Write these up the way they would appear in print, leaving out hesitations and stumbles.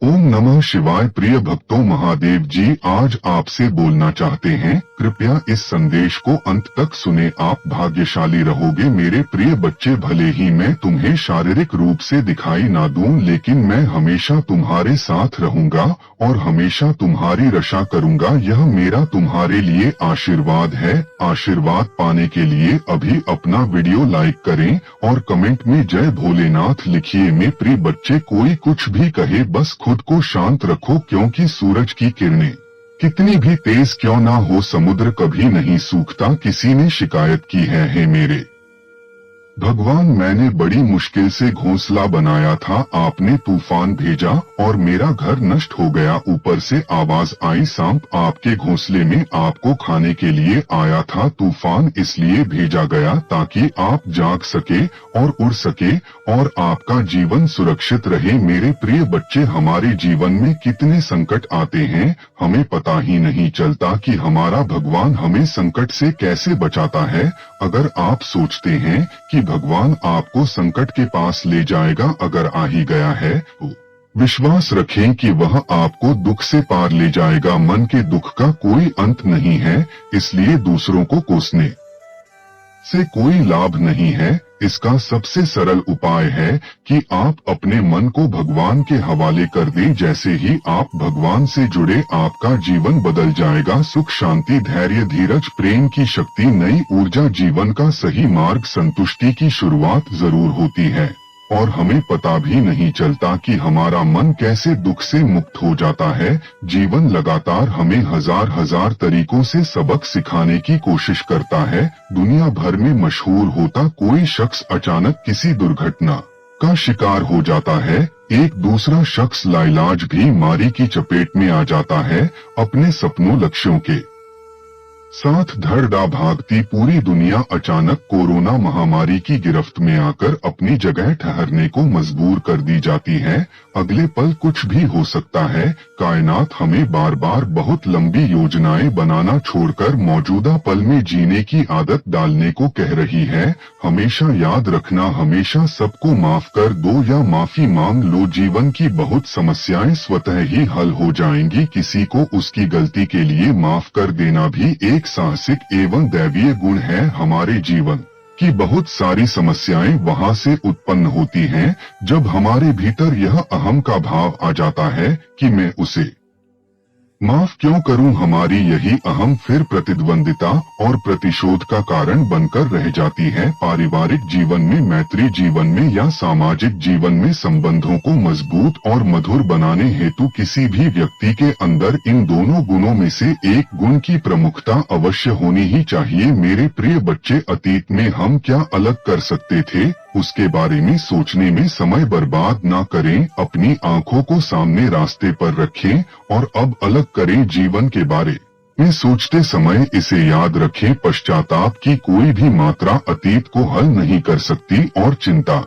ओम नमः शिवाय। प्रिय भक्तों, महादेव जी आज आपसे बोलना चाहते हैं। कृपया इस संदेश को अंत तक सुने। आप भाग्यशाली रहोगे मेरे प्रिय बच्चे। भले ही मैं तुम्हें शारीरिक रूप से दिखाई ना दूं, लेकिन मैं हमेशा तुम्हारे साथ रहूंगा और हमेशा तुम्हारी रक्षा करूंगा। यह मेरा तुम्हारे लिए आशीर्वाद है। आशीर्वाद पाने के लिए अभी अपना वीडियो लाइक करें और कमेंट में जय भोलेनाथ लिखिए। मेरे प्रिय बच्चे, कोई कुछ भी कहे, बस खुद को शांत रखो, क्योंकि सूरज की किरणें कितनी भी तेज क्यों ना हो, समुद्र कभी नहीं सूखता। किसी ने शिकायत की है हे मेरे भगवान, मैंने बड़ी मुश्किल से घोंसला बनाया था, आपने तूफान भेजा और मेरा घर नष्ट हो गया। ऊपर से आवाज आई, सांप आपके घोंसले में आपको खाने के लिए आया था। तूफान इसलिए भेजा गया ताकि आप जाग सके और उड़ सके और आपका जीवन सुरक्षित रहे। मेरे प्रिय बच्चे, हमारे जीवन में कितने संकट आते हैं, हमें पता ही नहीं चलता कि हमारा भगवान हमें संकट से कैसे बचाता है। अगर आप सोचते हैं कि भगवान आपको संकट के पास ले जाएगा, अगर आ ही गया है तो विश्वास रखें कि वह आपको दुख से पार ले जाएगा। मन के दुख का कोई अंत नहीं है, इसलिए दूसरों को कोसने से कोई लाभ नहीं है। इसका सबसे सरल उपाय है कि आप अपने मन को भगवान के हवाले कर दें। जैसे ही आप भगवान से जुड़े, आपका जीवन बदल जाएगा। सुख, शांति, धैर्य, धीरज, प्रेम की शक्ति, नई ऊर्जा, जीवन का सही मार्ग, संतुष्टि की शुरुआत जरूर होती है और हमें पता भी नहीं चलता कि हमारा मन कैसे दुख से मुक्त हो जाता है। जीवन लगातार हमें हजार हजार तरीकों से सबक सिखाने की कोशिश करता है। दुनिया भर में मशहूर होता कोई शख्स अचानक किसी दुर्घटना का शिकार हो जाता है। एक दूसरा शख्स लाइलाज बीमारी की चपेट में आ जाता है। अपने सपनों, लक्ष्यों के साथ धड़धा भागती पूरी दुनिया अचानक कोरोना महामारी की गिरफ्त में आकर अपनी जगह ठहरने को मजबूर कर दी जाती है। अगले पल कुछ भी हो सकता है। कायनात हमें बार बार बहुत लंबी योजनाएं बनाना छोड़कर मौजूदा पल में जीने की आदत डालने को कह रही है। हमेशा याद रखना, हमेशा सबको माफ कर दो या माफी मांग लो। जीवन की बहुत समस्याएं स्वतः ही हल हो जाएंगी। किसी को उसकी गलती के लिए माफ कर देना भी एक साहसिक एवं दैवीय गुण है। हमारे जीवन की बहुत सारी समस्याएं वहां से उत्पन्न होती हैं जब हमारे भीतर यह अहम का भाव आ जाता है कि मैं उसे माफ क्यों करूं। हमारी यही अहम फिर प्रतिद्वंदिता और प्रतिशोध का कारण बनकर रह जाती है। पारिवारिक जीवन में, मैत्री जीवन में या सामाजिक जीवन में संबंधों को मजबूत और मधुर बनाने हेतु किसी भी व्यक्ति के अंदर इन दोनों गुणों में से एक गुण की प्रमुखता अवश्य होनी ही चाहिए। मेरे प्रिय बच्चे, अतीत में हम क्या अलग कर सकते थे, उसके बारे में सोचने में समय बर्बाद ना करें। अपनी आंखों को सामने रास्ते पर रखें और अब अलग करें। जीवन के बारे में सोचते समय इसे याद रखें, पश्चाताप की कोई भी मात्रा अतीत को हल नहीं कर सकती और चिंता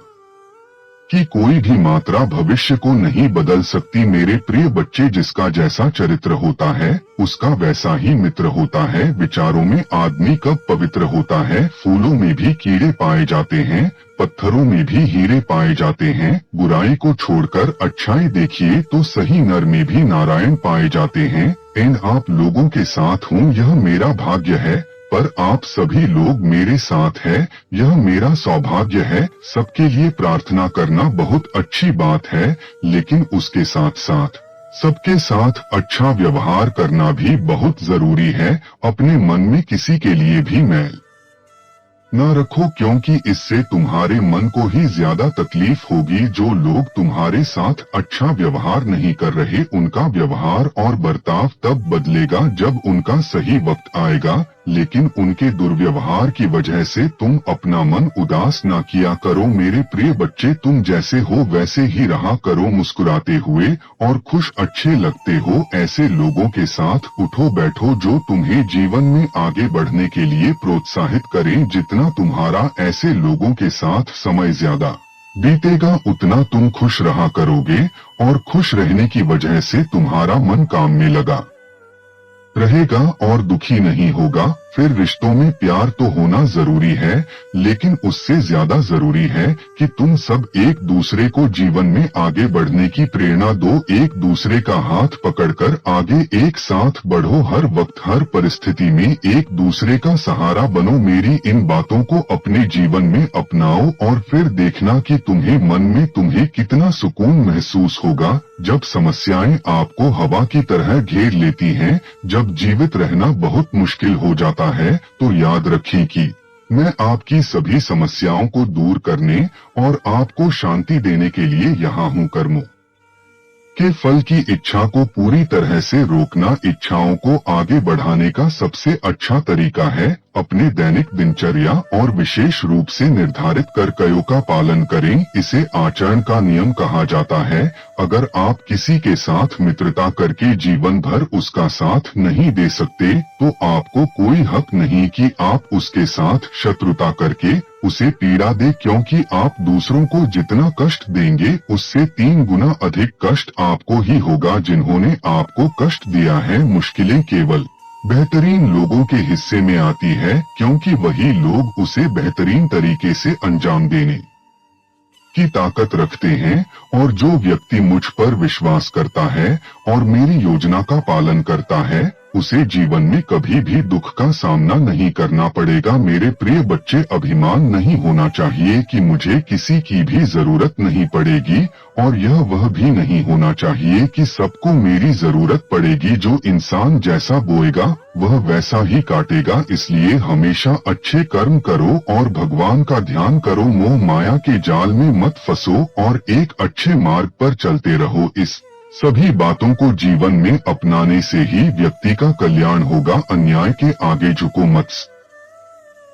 कि कोई भी मात्रा भविष्य को नहीं बदल सकती। मेरे प्रिय बच्चे, जिसका जैसा चरित्र होता है उसका वैसा ही मित्र होता है। विचारों में आदमी कब पवित्र होता है। फूलों में भी कीड़े पाए जाते हैं, पत्थरों में भी हीरे पाए जाते हैं। बुराई को छोड़कर अच्छाई देखिए तो सही नर में भी नारायण पाए जाते हैं। इन आप लोगों के साथ हूँ, यह मेरा भाग्य है, पर आप सभी लोग मेरे साथ हैं, यह मेरा सौभाग्य है। सबके लिए प्रार्थना करना बहुत अच्छी बात है, लेकिन उसके साथ साथ सबके साथ अच्छा व्यवहार करना भी बहुत जरूरी है। अपने मन में किसी के लिए भी मैल न रखो, क्योंकि इससे तुम्हारे मन को ही ज्यादा तकलीफ होगी। जो लोग तुम्हारे साथ अच्छा व्यवहार नहीं कर रहे, उनका व्यवहार और बर्ताव तब बदलेगा जब उनका सही वक्त आएगा। लेकिन उनके दुर्व्यवहार की वजह से तुम अपना मन उदास ना किया करो। मेरे प्रिय बच्चे, तुम जैसे हो वैसे ही रहा करो, मुस्कुराते हुए और खुश अच्छे लगते हो। ऐसे लोगों के साथ उठो बैठो जो तुम्हें जीवन में आगे बढ़ने के लिए प्रोत्साहित करें। जितना तुम्हारा ऐसे लोगों के साथ समय ज्यादा बीतेगा, उतना तुम खुश रहा करोगे और खुश रहने की वजह से तुम्हारा मन काम में लगा रहेगा और दुखी नहीं होगा। फिर रिश्तों में प्यार तो होना जरूरी है, लेकिन उससे ज्यादा जरूरी है कि तुम सब एक दूसरे को जीवन में आगे बढ़ने की प्रेरणा दो, एक दूसरे का हाथ पकड़कर आगे एक साथ बढ़ो, हर वक्त हर परिस्थिति में एक दूसरे का सहारा बनो। मेरी इन बातों को अपने जीवन में अपनाओ और फिर देखना कि तुम्हें कितना सुकून महसूस होगा जब समस्याएं आपको हवा की तरह घेर लेती हैं। जब जीवित रहना बहुत मुश्किल हो जाता है तो याद रखें कि मैं आपकी सभी समस्याओं को दूर करने और आपको शांति देने के लिए यहाँ हूँ। कर्मों के फल की इच्छा को पूरी तरह से रोकना इच्छाओं को आगे बढ़ाने का सबसे अच्छा तरीका है। अपने दैनिक दिनचर्या और विशेष रूप से निर्धारित कर्तव्यों का पालन करें, इसे आचरण का नियम कहा जाता है। अगर आप किसी के साथ मित्रता करके जीवन भर उसका साथ नहीं दे सकते तो आपको कोई हक नहीं कि आप उसके साथ शत्रुता करके उसे पीड़ा दे, क्योंकि आप दूसरों को जितना कष्ट देंगे उससे 3 गुना अधिक कष्ट आपको ही होगा जिन्होंने आपको कष्ट दिया है। मुश्किलें केवल बेहतरीन लोगों के हिस्से में आती है, क्योंकि वही लोग उसे बेहतरीन तरीके से अंजाम देने की ताकत रखते हैं। और जो व्यक्ति मुझ पर विश्वास करता है और मेरी योजना का पालन करता है उसे जीवन में कभी भी दुख का सामना नहीं करना पड़ेगा। मेरे प्रिय बच्चे, अभिमान नहीं होना चाहिए कि मुझे किसी की भी जरूरत नहीं पड़ेगी, और यह वह भी नहीं होना चाहिए कि सबको मेरी जरूरत पड़ेगी। जो इंसान जैसा बोएगा वह वैसा ही काटेगा। इसलिए हमेशा अच्छे कर्म करो और भगवान का ध्यान करो, मोह माया के जाल में मत फंसो और एक अच्छे मार्ग पर चलते रहो। इस सभी बातों को जीवन में अपनाने से ही व्यक्ति का कल्याण होगा। अन्याय के आगे झुको मत,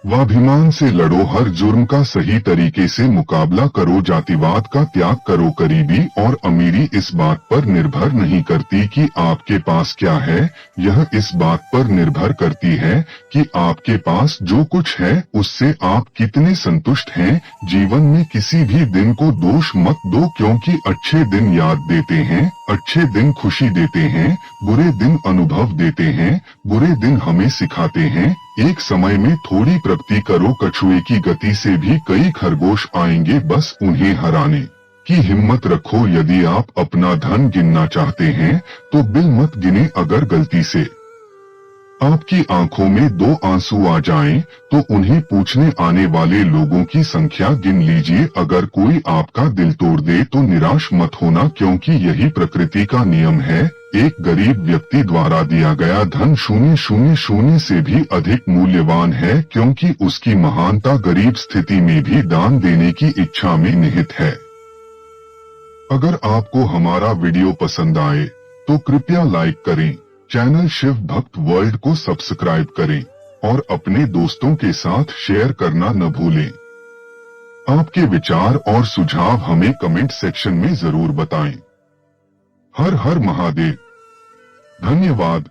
स्वाभिमान से लड़ो, हर जुर्म का सही तरीके से मुकाबला करो, जातिवाद का त्याग करो। गरीबी और अमीरी इस बात पर निर्भर नहीं करती कि आपके पास क्या है, यह इस बात पर निर्भर करती है कि आपके पास जो कुछ है उससे आप कितने संतुष्ट हैं। जीवन में किसी भी दिन को दोष मत दो, क्योंकि अच्छे दिन याद देते हैं, अच्छे दिन खुशी देते हैं, बुरे दिन अनुभव देते हैं, बुरे दिन हमें सिखाते हैं। एक समय में थोड़ी प्रगति करो, कछुए की गति से भी कई खरगोश आएंगे, बस उन्हें हराने की हिम्मत रखो। यदि आप अपना धन गिनना चाहते हैं तो बिल मत गिने। अगर गलती से आपकी आंखों में 2 आंसू आ जाएं, तो उन्हें पूछने आने वाले लोगों की संख्या गिन लीजिए। अगर कोई आपका दिल तोड़ दे तो निराश मत होना, क्योंकि यही प्रकृति का नियम है। एक गरीब व्यक्ति द्वारा दिया गया धन 000 से भी अधिक मूल्यवान है, क्योंकि उसकी महानता गरीब स्थिति में भी दान देने की इच्छा में निहित है। अगर आपको हमारा वीडियो पसंद आए तो कृपया लाइक करें, चैनल शिव भक्त वर्ल्ड को सब्सक्राइब करें और अपने दोस्तों के साथ शेयर करना न भूलें। आपके विचार और सुझाव हमें कमेंट सेक्शन में जरूर बताएं। हर हर महादेव। धन्यवाद।